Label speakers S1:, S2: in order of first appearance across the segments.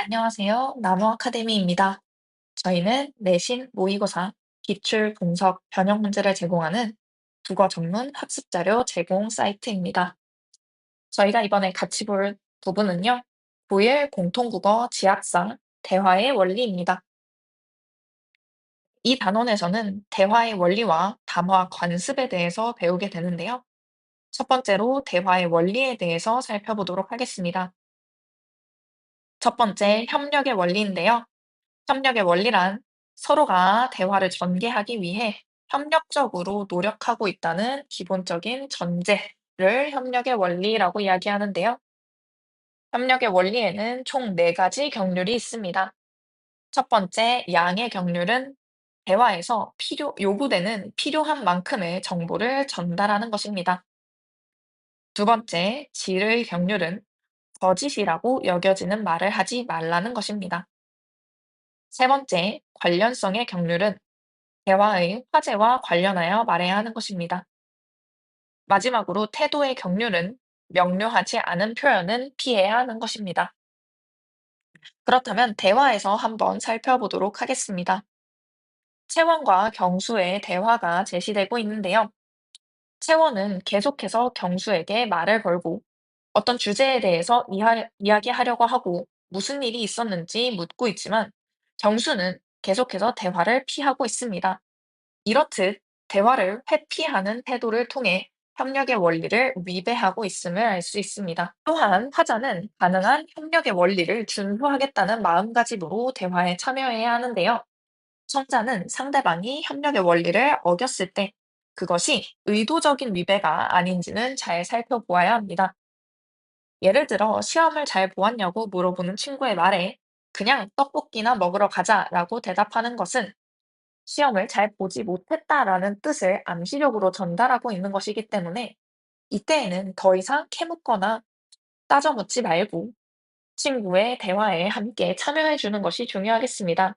S1: 안녕하세요. 나무 아카데미입니다. 저희는 내신, 모의고사, 기출, 분석, 변형 문제를 제공하는 국어 전문 학습 자료 제공 사이트입니다. 저희가 이번에 같이 볼 부분은요, 고1 공통국어 지학상 대화의 원리입니다. 이 단원에서는 대화의 원리와 담화 관습에 대해서 배우게 되는데요. 첫 번째로 대화의 원리에 대해서 살펴보도록 하겠습니다. 첫 번째, 협력의 원리인데요. 협력의 원리란 서로가 대화를 전개하기 위해 협력적으로 노력하고 있다는 기본적인 전제를 협력의 원리라고 이야기하는데요. 협력의 원리에는 총 네가지 경률이 있습니다. 첫 번째, 양의 경률은 대화에서 요구되는 필요한 만큼의 정보를 전달하는 것입니다. 두 번째, 질의 경률은 거짓이라고 여겨지는 말을 하지 말라는 것입니다. 세 번째, 관련성의 경률은 대화의 화제와 관련하여 말해야 하는 것입니다. 마지막으로 태도의 경륜은 명료하지 않은 표현은 피해야 하는 것입니다. 그렇다면 대화에서 한번 살펴보도록 하겠습니다. 채원과 경수의 대화가 제시되고 있는데요. 채원은 계속해서 경수에게 말을 걸고 어떤 주제에 대해서 이야기하려고 하고 무슨 일이 있었는지 묻고 있지만 경수는 계속해서 대화를 피하고 있습니다. 이렇듯 대화를 회피하는 태도를 통해 협력의 원리를 위배하고 있음을 알 수 있습니다. 또한 화자는 가능한 협력의 원리를 준수하겠다는 마음가짐으로 대화에 참여해야 하는데요. 청자는 상대방이 협력의 원리를 어겼을 때 그것이 의도적인 위배가 아닌지는 잘 살펴보아야 합니다. 예를 들어 시험을 잘 보았냐고 물어보는 친구의 말에 그냥 떡볶이나 먹으러 가자라고 대답하는 것은 시험을 잘 보지 못했다라는 뜻을 암시적으로 전달하고 있는 것이기 때문에 이때에는 더 이상 캐묻거나 따져 묻지 말고 친구의 대화에 함께 참여해 주는 것이 중요하겠습니다.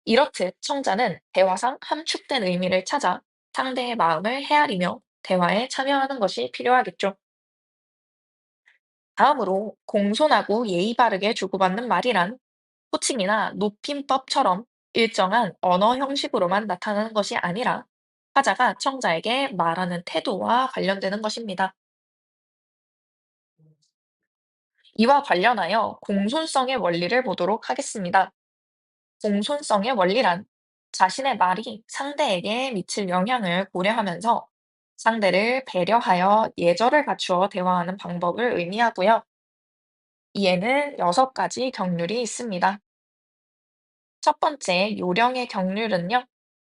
S1: 이렇듯 청자는 대화상 함축된 의미를 찾아 상대의 마음을 헤아리며 대화에 참여하는 것이 필요하겠죠. 다음으로 공손하고 예의 바르게 주고받는 말이란 호칭이나 높임법처럼 일정한 언어 형식으로만 나타나는 것이 아니라 화자가 청자에게 말하는 태도와 관련되는 것입니다. 이와 관련하여 공손성의 원리를 보도록 하겠습니다. 공손성의 원리란 자신의 말이 상대에게 미칠 영향을 고려하면서 상대를 배려하여 예절을 갖추어 대화하는 방법을 의미하고요. 이에는 6가지 경률이 있습니다. 첫 번째, 요령의 경륜은요,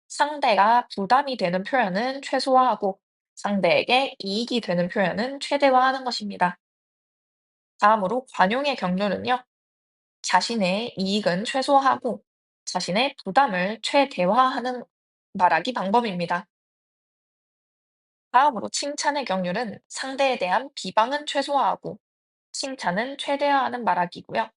S1: 상대가 부담이 되는 표현은 최소화하고 상대에게 이익이 되는 표현은 최대화하는 것입니다. 다음으로 관용의 경륜은요, 자신의 이익은 최소화하고 자신의 부담을 최대화하는 말하기 방법입니다. 다음으로 칭찬의 경륜은 상대에 대한 비방은 최소화하고 칭찬은 최대화하는 말하기고요.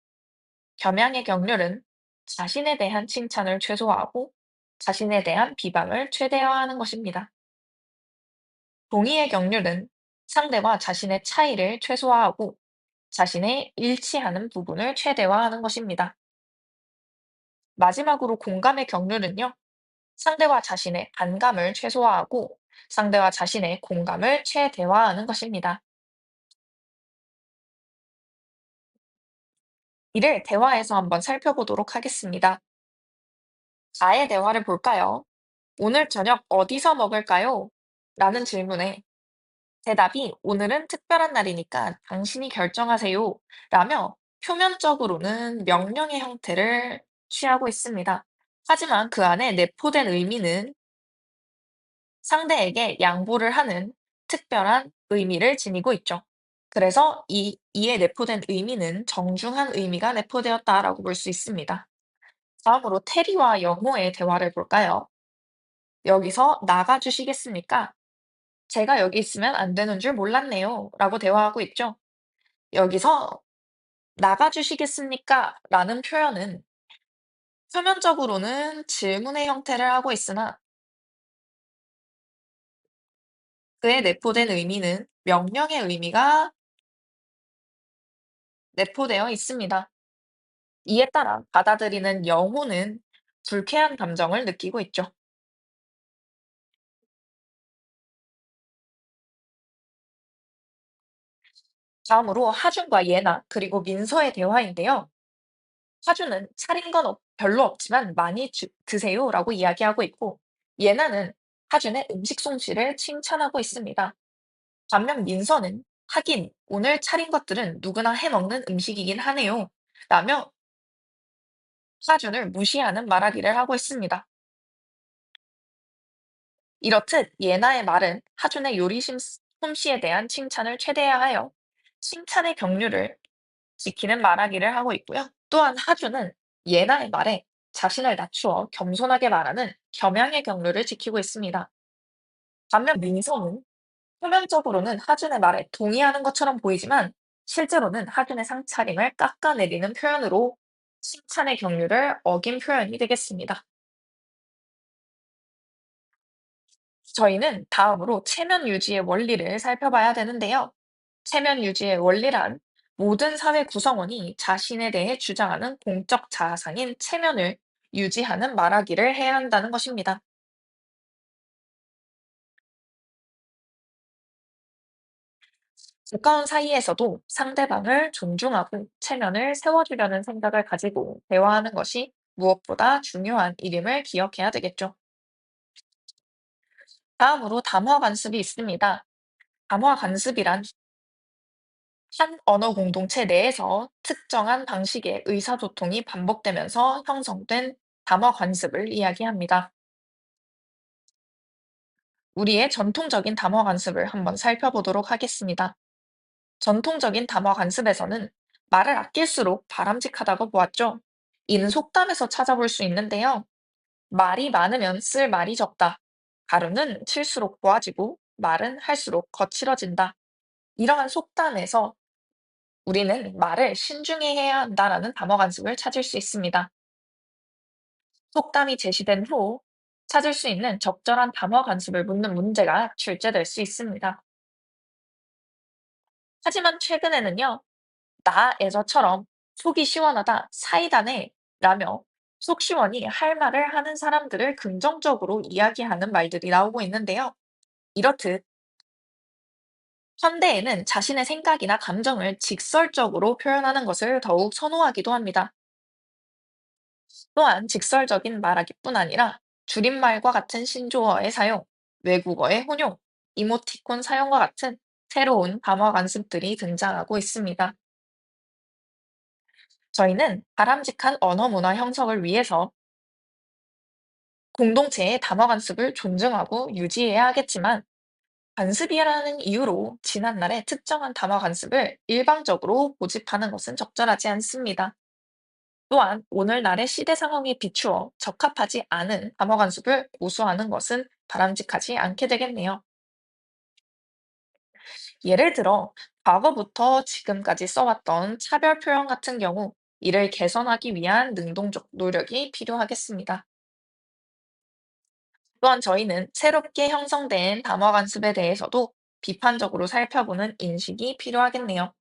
S1: 겸양의 경륜은 자신에 대한 칭찬을 최소화하고 자신에 대한 비방을 최대화하는 것입니다. 동의의 경륜은 상대와 자신의 차이를 최소화하고 자신의 일치하는 부분을 최대화하는 것입니다. 마지막으로 공감의 경륜은요, 상대와 자신의 반감을 최소화하고 상대와 자신의 공감을 최대화하는 것입니다. 이를 대화에서 한번 살펴보도록 하겠습니다. 자의 대화를 볼까요? 오늘 저녁 어디서 먹을까요? 라는 질문에 대답이 오늘은 특별한 날이니까 당신이 결정하세요. 라며 표면적으로는 명령의 형태를 취하고 있습니다. 하지만 그 안에 내포된 의미는 상대에게 양보를 하는 특별한 의미를 지니고 있죠. 그래서 이에 내포된 의미는 정중한 의미가 내포되었다라고 볼 수 있습니다. 다음으로 테리와 영호의 대화를 볼까요? 여기서 나가주시겠습니까? 제가 여기 있으면 안 되는 줄 몰랐네요. 라고 대화하고 있죠. 여기서 나가주시겠습니까? 라는 표현은 표면적으로는 질문의 형태를 하고 있으나 그에 내포된 의미는 명령의 의미가 내포되어 있습니다. 이에 따라 받아들이는 영혼은 불쾌한 감정을 느끼고 있죠. 다음으로 하준과 예나 그리고 민서의 대화인데요. 하준은 차린 건 별로 없지만 많이 드세요라고 이야기하고 있고, 예나는 하준의 음식 솜씨를 칭찬하고 있습니다. 반면 민서는 하긴 오늘 차린 것들은 누구나 해 먹는 음식이긴 하네요. 라며 하준을 무시하는 말하기를 하고 있습니다. 이렇듯 예나의 말은 하준의 솜씨에 대한 칭찬을 최대화하여 칭찬의 경륜을 지키는 말하기를 하고 있고요. 또한 하준은 예나의 말에 자신을 낮추어 겸손하게 말하는 겸양의 경륜을 지키고 있습니다. 반면 민서는 표면적으로는 하준의 말에 동의하는 것처럼 보이지만 실제로는 하준의 상차림을 깎아내리는 표현으로 칭찬의 경륜을 어긴 표현이 되겠습니다. 저희는 다음으로 체면 유지의 원리를 살펴봐야 되는데요. 체면 유지의 원리란 모든 사회 구성원이 자신에 대해 주장하는 공적 자산인 체면을 유지하는 말하기를 해야 한다는 것입니다. 가까운 사이에서도 상대방을 존중하고 체면을 세워주려는 생각을 가지고 대화하는 것이 무엇보다 중요한 일임을 기억해야 되겠죠. 다음으로 담화 관습이 있습니다. 담화 관습이란 한 언어 공동체 내에서 특정한 방식의 의사소통이 반복되면서 형성된 담화 관습을 이야기합니다. 우리의 전통적인 담화 관습을 한번 살펴보도록 하겠습니다. 전통적인 담화 관습에서는 말을 아낄수록 바람직하다고 보았죠. 이는 속담에서 찾아볼 수 있는데요. 말이 많으면 쓸 말이 적다. 가루는 칠수록 고와지고 말은 할수록 거칠어진다. 이러한 속담에서 우리는 말을 신중히 해야 한다라는 담어 관습을 찾을 수 있습니다. 속담이 제시된 후 찾을 수 있는 적절한 담어 관습을 묻는 문제가 출제될 수 있습니다. 하지만 최근에는요, 나에서처럼 속이 시원하다, 사이다네 라며 속 시원히 할 말을 하는 사람들을 긍정적으로 이야기하는 말들이 나오고 있는데요. 이렇듯 현대에는 자신의 생각이나 감정을 직설적으로 표현하는 것을 더욱 선호하기도 합니다. 또한 직설적인 말하기뿐 아니라 줄임말과 같은 신조어의 사용, 외국어의 혼용, 이모티콘 사용과 같은 새로운 담화 관습들이 등장하고 있습니다. 저희는 바람직한 언어 문화 형성을 위해서 공동체의 담화 관습을 존중하고 유지해야 하겠지만, 관습이라는 이유로 지난날의 특정한 담화 관습을 일방적으로 고집하는 것은 적절하지 않습니다. 또한 오늘날의 시대 상황에 비추어 적합하지 않은 담화 관습을 고수하는 것은 바람직하지 않게 되겠네요. 예를 들어, 과거부터 지금까지 써왔던 차별 표현 같은 경우, 이를 개선하기 위한 능동적 노력이 필요하겠습니다. 또한 저희는 새롭게 형성된 담화 관습에 대해서도 비판적으로 살펴보는 인식이 필요하겠네요.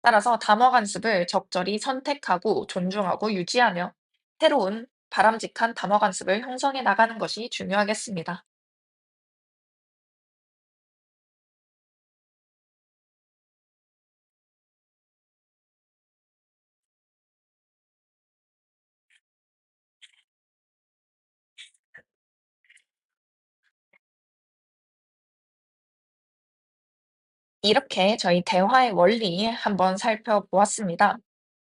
S1: 따라서 담화 관습을 적절히 선택하고 존중하고 유지하며 새로운 바람직한 담화 관습을 형성해 나가는 것이 중요하겠습니다. 이렇게 저희 대화의 원리 한번 살펴보았습니다.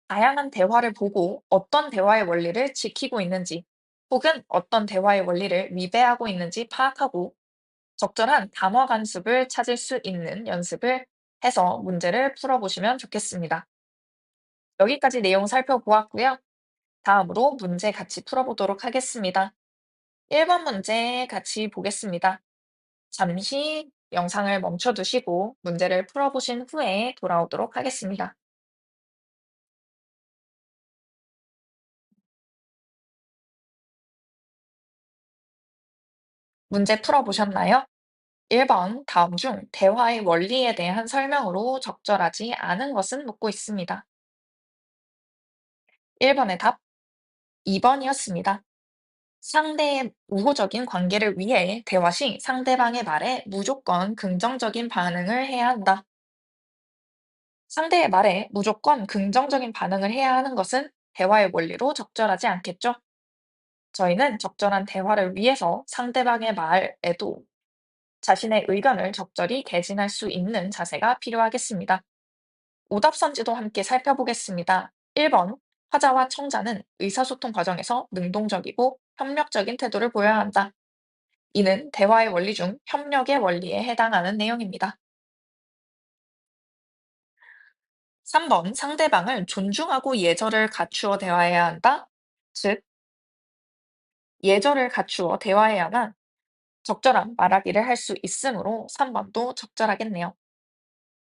S1: 다양한 대화를 보고 어떤 대화의 원리를 지키고 있는지, 혹은 어떤 대화의 원리를 위배하고 있는지 파악하고 적절한 담화 관습을 찾을 수 있는 연습을 해서 문제를 풀어보시면 좋겠습니다. 여기까지 내용 살펴보았고요. 다음으로 문제 같이 풀어보도록 하겠습니다. 1번 문제 같이 보겠습니다. 잠시 영상을 멈춰두시고 문제를 풀어보신 후에 돌아오도록 하겠습니다. 문제 풀어보셨나요? 1번 다음 중 대화의 원리에 대한 설명으로 적절하지 않은 것은 묻고 있습니다. 1번의 답 2번이었습니다. 상대의 우호적인 관계를 위해 대화 시 상대방의 말에 무조건 긍정적인 반응을 해야 한다. 상대의 말에 무조건 긍정적인 반응을 해야 하는 것은 대화의 원리로 적절하지 않겠죠? 저희는 적절한 대화를 위해서 상대방의 말에도 자신의 의견을 적절히 개진할 수 있는 자세가 필요하겠습니다. 오답선지도 함께 살펴보겠습니다. 1번. 화자와 청자는 의사소통 과정에서 능동적이고 협력적인 태도를 보여야 한다. 이는 대화의 원리 중 협력의 원리에 해당하는 내용입니다. 3번. 상대방을 존중하고 예절을 갖추어 대화해야 한다. 즉, 예절을 갖추어 대화해야만 적절한 말하기를 할 수 있으므로 3번도 적절하겠네요.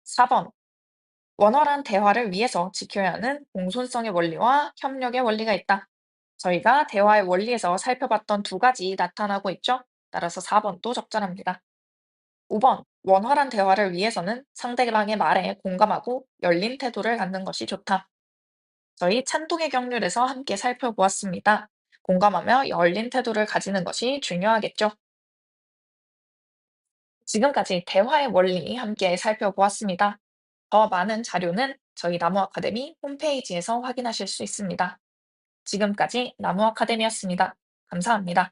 S1: 4번. 원활한 대화를 위해서 지켜야 하는 공손성의 원리와 협력의 원리가 있다. 저희가 대화의 원리에서 살펴봤던 두 가지 나타나고 있죠? 따라서 4번도 적절합니다. 5번. 원활한 대화를 위해서는 상대방의 말에 공감하고 열린 태도를 갖는 것이 좋다. 저희 찬동의 경륜에서 함께 살펴보았습니다. 공감하며 열린 태도를 가지는 것이 중요하겠죠? 지금까지 대화의 원리 함께 살펴보았습니다. 더 많은 자료는 저희 나무 아카데미 홈페이지에서 확인하실 수 있습니다. 지금까지 나무 아카데미였습니다. 감사합니다.